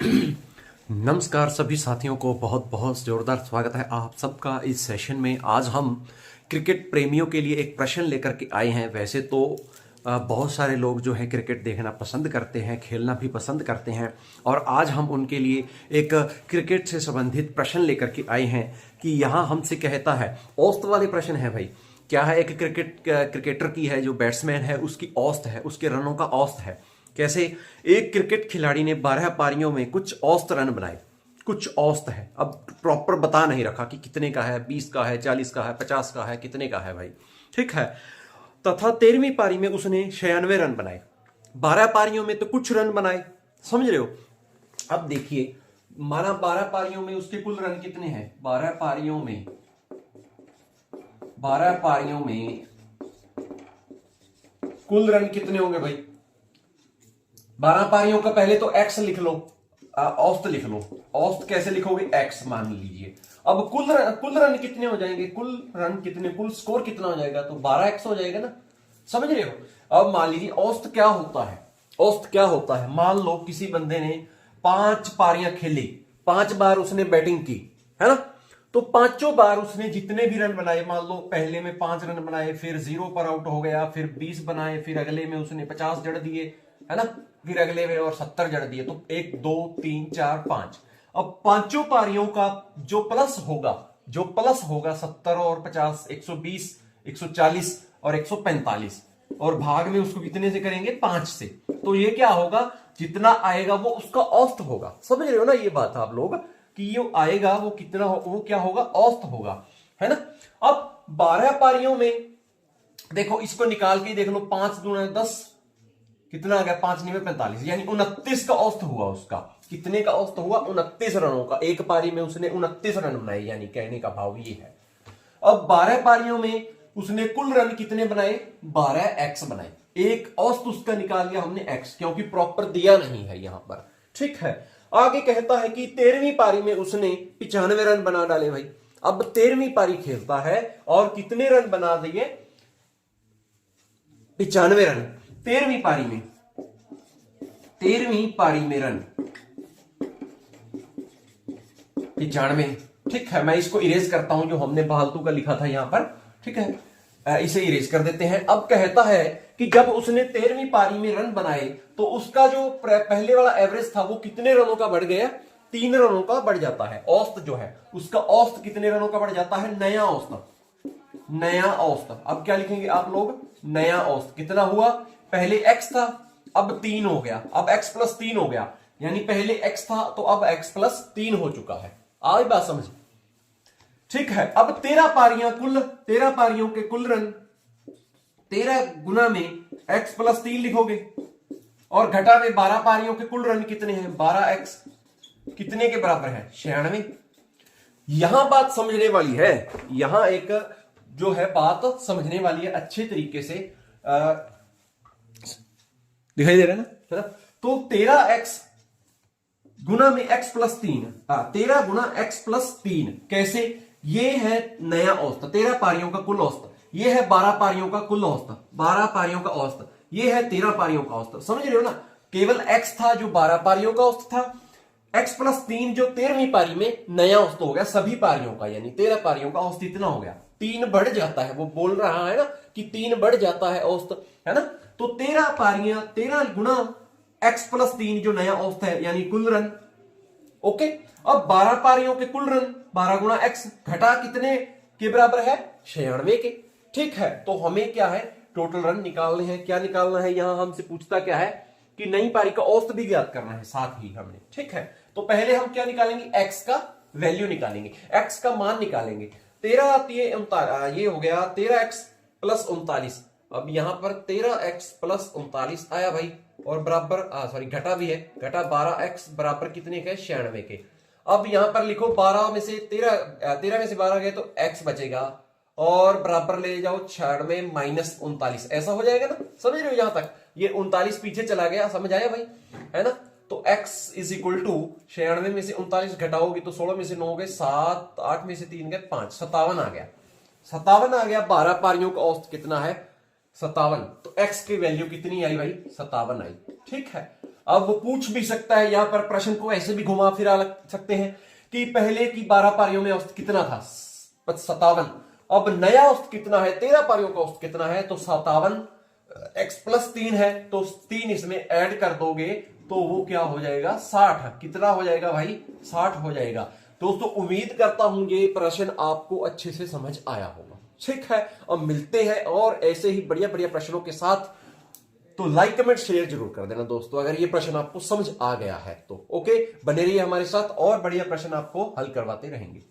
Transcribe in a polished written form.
नमस्कार सभी साथियों को बहुत बहुत जोरदार स्वागत है आप सबका इस सेशन में। आज हम क्रिकेट प्रेमियों के लिए एक प्रश्न लेकर के आए हैं। वैसे तो बहुत सारे लोग जो है क्रिकेट देखना पसंद करते हैं, खेलना भी पसंद करते हैं, और आज हम उनके लिए एक क्रिकेट से संबंधित प्रश्न लेकर के आए हैं कि यहाँ हमसे कहता है, औसत वाले प्रश्न है भाई। क्या है, एक क्रिकेटर की है, जो बैट्समैन है उसकी औसत है, उसके रनों का औसत है। कैसे, एक क्रिकेट खिलाड़ी ने 12 पारियों में कुछ औसत रन बनाए, कुछ औसत है। अब प्रॉपर बता नहीं रखा कि कितने का है, 20 का है, 40 का है, 50 का है, कितने का है भाई, ठीक है। तथा 13वीं पारी में उसने 96 रन बनाए। 12 पारियों में तो कुछ रन बनाए, समझ रहे हो। अब देखिए, माना 12 पारियों में उसके कुल रन कितने हैं। 12 पारियों में 12 पारियों में कुल रन कितने होंगे भाई। 12 पारियों का पहले तो एक्स लिख लो, औसत लिख लो। औसत कैसे लिखोगे, एक्स मान लीजिए। अब कुल रन कितने हो जाएंगे, कुल स्कोर कितना हो जाएगा, तो 12x हो जाएगा ना, समझ रहे हो। अब मान लीजिए औसत क्या होता है। औसत क्या होता है, मान लो किसी बंदे ने 5 पारियां खेली, 5 बार उसने बैटिंग की, है ना। तो पांचों बार उसने जितने भी रन बनाए, मान लो पहले में 5 रन बनाए, फिर 0 पर आउट हो गया, फिर 20 बनाए, फिर अगले में उसने 50 जड़ दिए, है ना, फिर अगले में और 70 जड़ दिए, तो 1 2 3 4 5। अब पांचों पारियों का जो प्लस होगा 70 और 50, 120, 140 और 145, और भाग में उसको कितने से करेंगे, 5 से। तो ये क्या होगा, जितना आएगा वो उसका औसत होगा। समझ रहे हो ना ये बात आप लोग, कि ये आएगा वो कितना वो क्या होगा, औसत होगा, है ना। अब 12 पारियों में देखो, इसको निकाल के देख लो, 5 दूना 10, कितना आ गया, 5 9 45, यानी 29 का औसत हुआ उसका। कितने का औसत हुआ, 29 रनों का। एक पारी में उसने 29 रन बनाए, यानी कहने का भाव ये है। अब 12 पारियों में उसने कुल रन कितने बनाए, 12x बनाए। एक औसत उसका निकाल लिया हमने x, क्योंकि प्रॉपर दिया नहीं है यहां पर, ठीक है। आगे कहता है कि 13वीं पारी में उसने 95 रन बना डाले भाई। अब 13वीं पारी खेलता है और कितने रन बना दिए, 95 रन। 13वीं पारी में रन 95, ठीक है। मैं इसको इरेज करता हूं, जो हमने फालतू का लिखा था यहां पर, ठीक है, इसे इरेज कर देते हैं। अब कहता है कि जब उसने 13वीं पारी में रन बनाए, तो उसका जो पहले वाला एवरेज था वो कितने रनों का बढ़ गया, 3 रनों का बढ़ जाता है। औसत जो है उसका औसत कितने रनों का बढ़ जाता है, नया औसत। अब क्या लिखेंगे आप लोग, नया औसत कितना हुआ, पहले x था, अब 3 हो गया, अब x प्लस 3 हो गया, यानी पहले x था तो अब x प्लस 3 हो चुका है। आई बात समझ, ठीक है। अब 13 पारियों के कुल रन 13 गुना में x प्लस 3 लिखोगे, और घटा में 12 पारियों के कुल रन कितने हैं, 12x कितने के बराबर है, 96। यहां बात समझने वाली है, यहां एक जो है बात समझने वाली है, अच्छे तरीके से दिखाई दे रहा है ना। तो 13x गुना में x प्लस 3, 13 गुना x प्लस 3 कैसे, ये है नया औसत, 13 पारियों का कुल औसत, ये है 12 पारियों का कुल औसत, 12 पारियों का औसत, ये है 13 पारियों का औसत। समझ रहे हो ना, केवल x था जो 12 पारियों का औसत था, x प्लस 3 जो 13वीं पारी में नया औसत हो गया सभी पारियों का, यानी 13 पारियों का औसत इतना हो गया। 3 बढ़ जाता है, वो बोल रहा है ना कि 3 बढ़ जाता है औसत, है ना। तो 13 पारियां, 13 गुना x प्लस 3 जो नया औसत है, यानी कुल रन, ओके। अब 12 पारियों के कुल रन 12 गुना x घटा कितने के बराबर है, 96 के, ठीक है। तो हमें क्या है, टोटल रन निकालने हैं। क्या निकालना है, यहां हमसे पूछता क्या है कि नई पारी का औसत भी ज्ञात करना है साथ ही हमने, ठीक है। तो पहले हम क्या निकालेंगे, x का वैल्यू निकालेंगे, x का मान निकालेंगे। 13 ये हो गया 13x प्लस 39। अब यहां पर 13x प्लस 39 आया भाई, और बराबर सॉरी घटा भी है, घटा 12x बराबर कितने के, 96 के। अब यहां पर लिखो 12 में से 13 में से 12 गए तो x बचेगा, और बराबर ले जाओ 96 माइनस 39, ऐसा हो जाएगा ना। समझ रहे हो, यहां तक ये 39 पीछे चला गया, समझ आया भाई, है ना। तो x इज इक्वल टू 96 में से 39 घटाओगे तो 16 में से 9 गए 7, 8 में से 3 गए 5, 57 आ गया। 57 आ गया। 12 पारियों का औसत कितना है, 57। तो x की वैल्यू कितनी आई भाई? 57 आई। ठीक है, अब वो पूछ भी सकता है, यहां पर प्रश्न को ऐसे भी घुमा फिरा सकते हैं कि पहले की 12 पारियों में औसत कितना था? 57। अब नया औसत कितना है? 13 पारियों का औसत कितना है? तो 57 x प्लस 3 है, तो 3 इसमें ऐड कर दोगे तो वो क्या हो जाएगा? 60। कितना हो जाएगा भाई? 60 हो जाएगा। दोस्तों उम्मीद करता हूं ये प्रश्न आपको अच्छे से समझ आया होगा। ठीक है, अब मिलते हैं और ऐसे ही बढ़िया बढ़िया प्रश्नों के साथ। तो लाइक कमेंट शेयर जरूर कर देना दोस्तों अगर ये प्रश्न आपको समझ आ गया है तो। ओके, बने रहिए हमारे साथ और बढ़िया प्रश्न आपको हल करवाते रहेंगे।